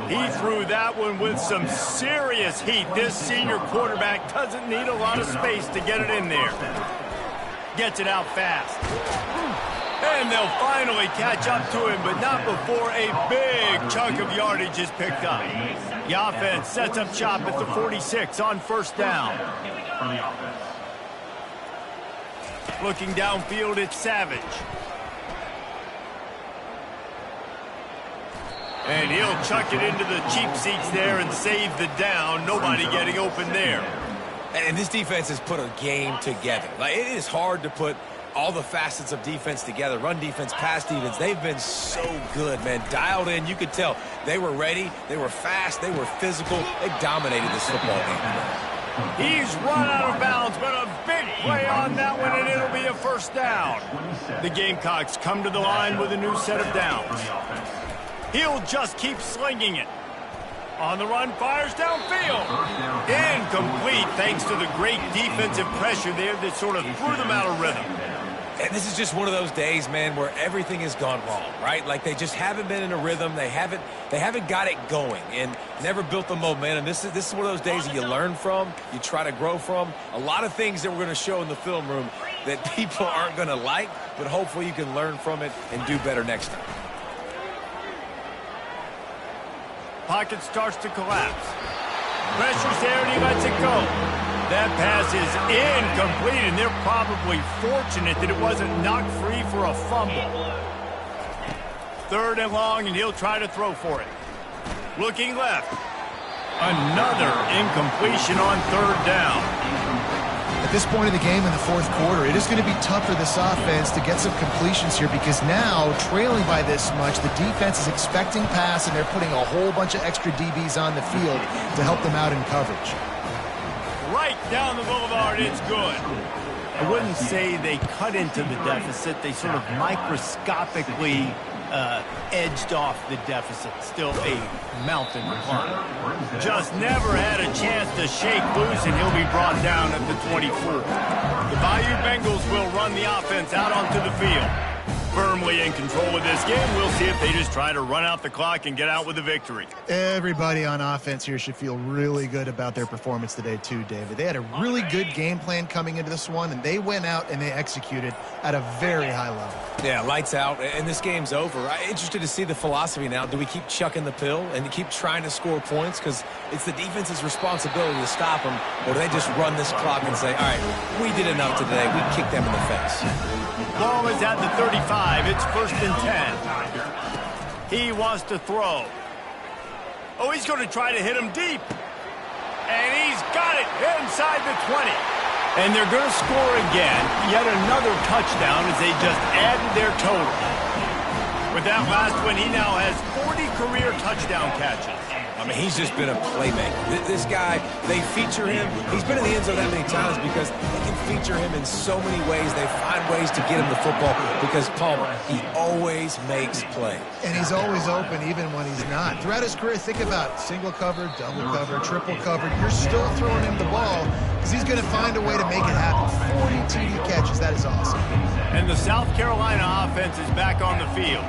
He threw that one with some serious heat. This senior quarterback doesn't need a lot of space to get it in there. Gets it out fast. And they'll finally catch up to him, but not before a big chunk of yardage is picked up. The offense sets up shop at the 46 on 1st down. Looking downfield, it's Savage. And he'll chuck it into the cheap seats there and save the down. Nobody getting open there. And this defense has put a game together. Like, it is hard to put all the facets of defense together. Run defense, pass defense. They've been so good, man. Dialed in. You could tell they were ready. They were fast. They were physical. They dominated this football game. He's run out of bounds, but a big play on that one, and it'll be a first down. The Gamecocks come to the line with a new set of downs. He'll just keep slinging it. On the run, fires downfield. Incomplete thanks to the great defensive pressure there that sort of threw them out of rhythm. And this is just one of those days, man, where everything has gone wrong, right? Like they just haven't been in a rhythm. They haven't got it going and never built the momentum. This is one of those days that you learn from, you try to grow from. A lot of things that we're going to show in the film room that people aren't going to like, but hopefully you can learn from it and do better next time. Pocket starts to collapse. Pressure's there and he lets it go. That pass is incomplete, and they're probably fortunate that it wasn't knocked free for a fumble. 3rd and long, and he'll try to throw for it. Looking left. Another incompletion on 3rd down. At this point of the game in the 4th quarter, it is going to be tough for this offense to get some completions here because now, trailing by this much, the defense is expecting pass, and they're putting a whole bunch of extra DBs on the field to help them out in coverage. Right down the boulevard, it's good. I wouldn't say they cut into the deficit. They sort of microscopically edged off the deficit. Still a mountain to climb. Just never had a chance to shake loose, and he'll be brought down at the 24. The Bayou Bengals will run the offense out onto the field. Firmly in control of this game. We'll see if they just try to run out the clock and get out with a victory. Everybody on offense here should feel really good about their performance today too, David. They had a really good game plan coming into this one, and they went out and they executed at a very high level. Yeah, lights out, and this game's over. I'm interested to see the philosophy now. Do we keep chucking the pill and keep trying to score points? Because it's the defense's responsibility to stop them, or do they just run this clock and say, all right, we did enough today. We kicked them in the face. Ball is at the 35. It's 1st and 10. He wants to throw. Oh, he's going to try to hit him deep. And he's got it inside the 20. And they're going to score again. Yet another touchdown as they just added their total. With that last one, he now has 40 career touchdown catches. I mean, he's just been a playmaker. This guy, they feature him. He's been in the end zone that many times because they can feature him in so many ways. They find ways to get him the football because, Palmer, he always makes plays. And he's always open even when he's not. Throughout his career, think about it. Single covered, double covered, triple covered. You're still throwing him the ball because he's going to find a way to make it happen. 40 TD catches. That is awesome. And the South Carolina offense is back on the field.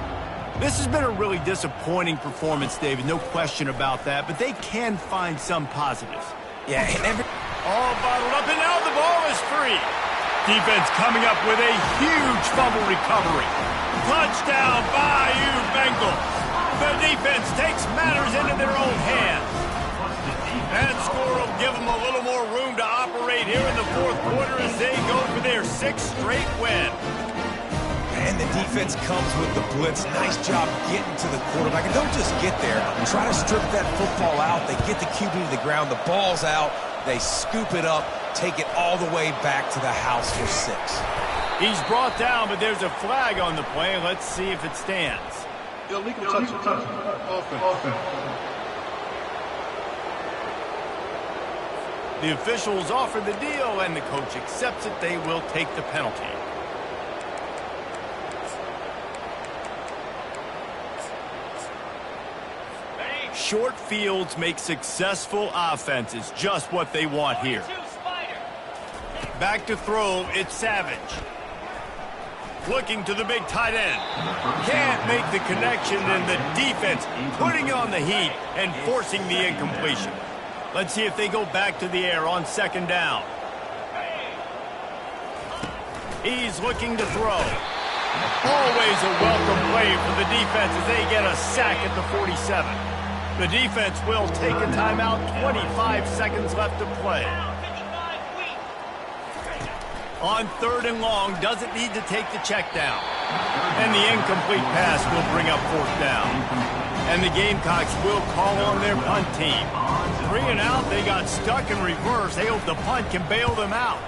This has been a really disappointing performance, David, no question about that, but they can find some positives. Yeah, all bottled up, and now the ball is free. Defense coming up with a huge fumble recovery. Touchdown, Bayou Bengals. The defense takes matters into their own hands. That score will give them a little more room to operate here in the 4th quarter as they go for their 6th straight win. And the defense comes with the blitz. Nice job getting to the quarterback. And don't just get there. Try to strip that football out. They get the QB to the ground. The ball's out. They scoop it up, take it all the way back to the house for 6. He's brought down, but there's a flag on the play. Let's see if it stands. Illegal touch. Offense. The officials offer the deal, and the coach accepts it. They will take the penalty. Short fields make successful offenses just what they want here. Back to throw, it's Savage. Looking to the big tight end. Can't make the connection, and the defense putting on the heat and forcing the incompletion. Let's see if they go back to the air on 2nd down. He's looking to throw. Always a welcome play for the defense as they get a sack at the 47. The defense will take a timeout. 25 seconds left to play. On 3rd and long, doesn't need to take the check down. And the incomplete pass will bring up 4th down. And the Gamecocks will call on their punt team. 3 and out, they got stuck in reverse. They hope the punt can bail them out.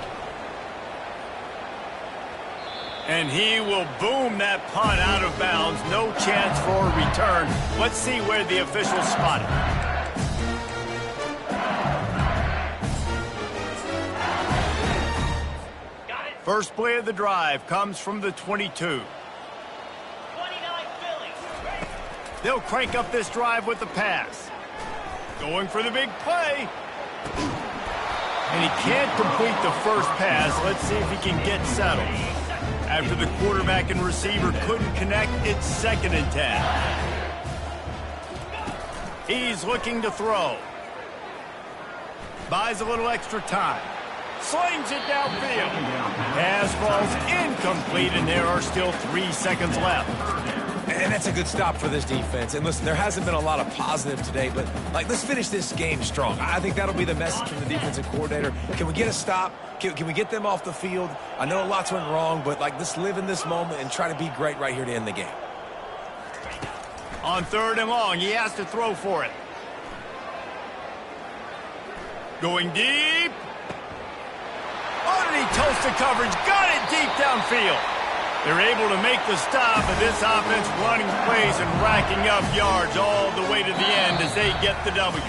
And he will boom that punt out of bounds. No chance for a return. Let's see where the officials spot it. First play of the drive comes from the 22. They'll crank up this drive with the pass. Going for the big play. And he can't complete the first pass. Let's see if he can get settled. After the quarterback and receiver couldn't connect, it's 2nd and 10. He's looking to throw. Buys a little extra time. Slings it downfield. Pass falls incomplete, and there are still 3 seconds left. And that's a good stop for this defense. And listen, there hasn't been a lot of positive today, but let's finish this game strong. I think that'll be the message from the defensive coordinator. Can we get a stop? Can we get them off the field? I know lots went wrong, but let's live in this moment and try to be great right here to end the game. On 3rd and long, he has to throw for it. Going deep. Underneath toasted coverage, got it deep downfield. They're able to make the stop, but this offense running plays and racking up yards all the way to the end as they get the W.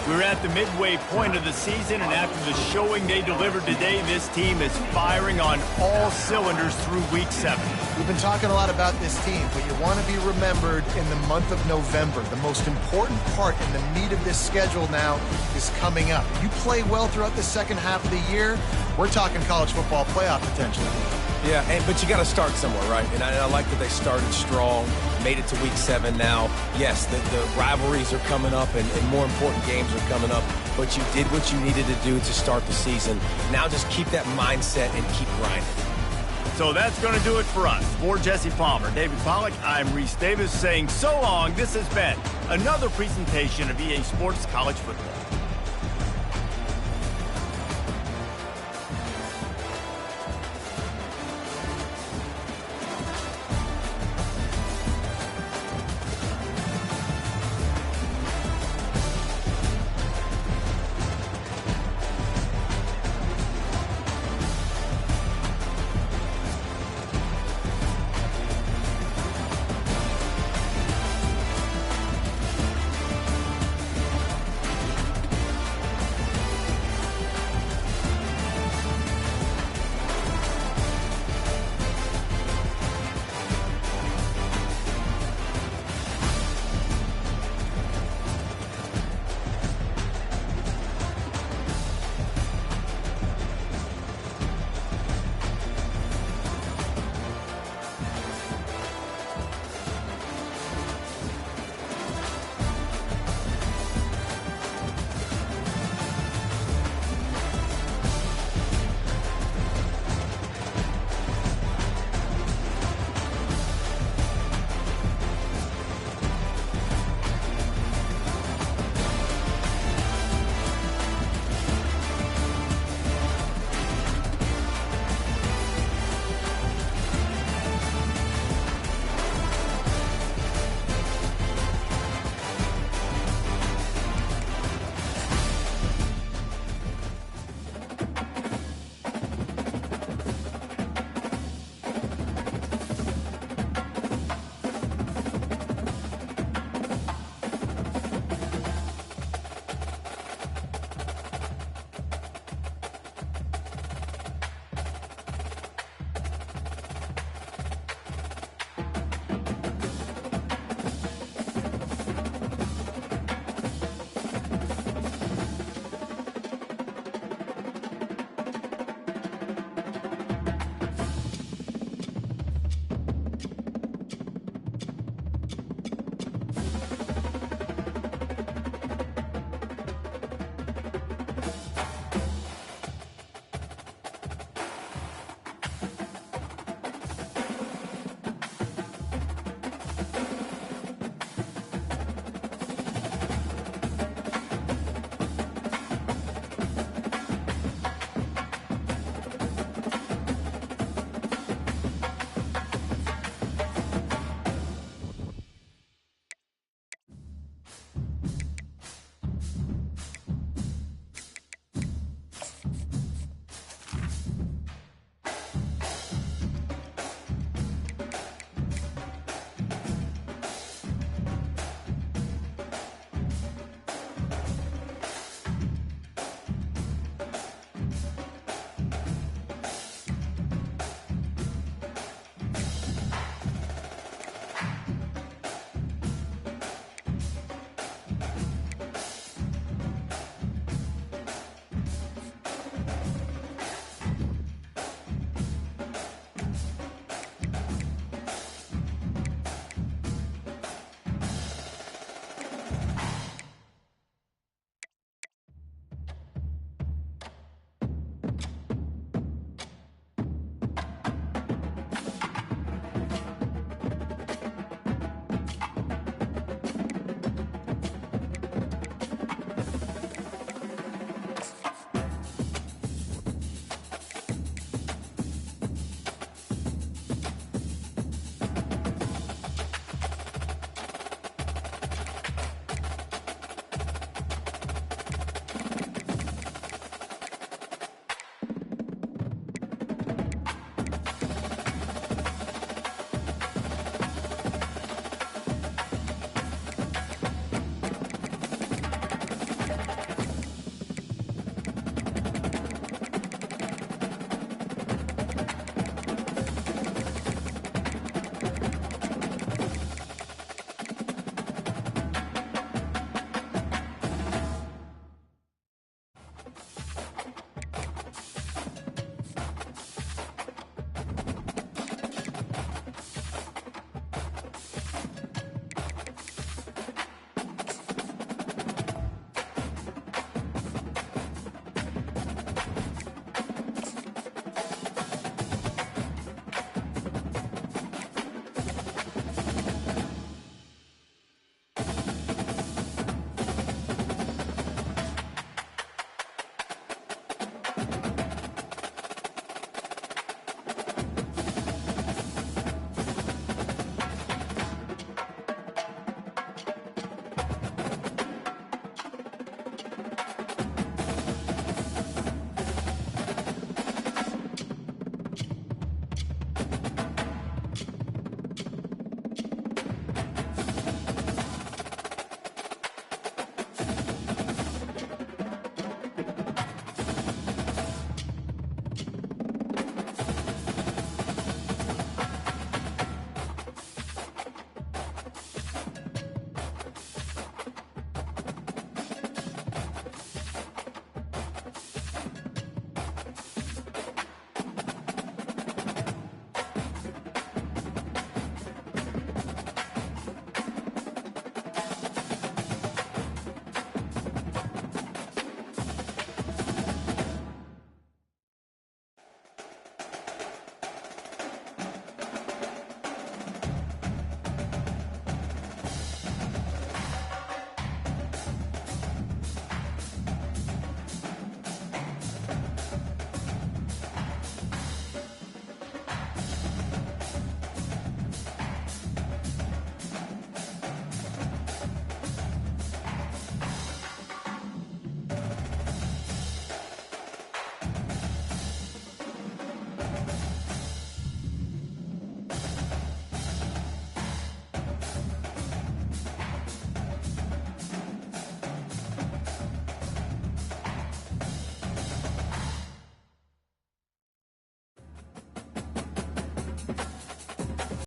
We're at the midway point of the season, and after the showing they delivered today, this team is firing on all cylinders through Week 7. We've been talking a lot about this team, but you want to be remembered in the month of November. The most important part and the meat of this schedule now is coming up. You play well throughout the second half of the year, we're talking college football playoff potential. Yeah, but you got to start somewhere, right? And I like that they started strong, made it to Week 7 now. Yes, the rivalries are coming up, and more important games are coming up, but you did what you needed to do to start the season. Now just keep that mindset and keep grinding. So that's going to do it for us. For Jesse Palmer, David Pollack, I'm Reese Davis saying so long. This has been another presentation of EA Sports College Football.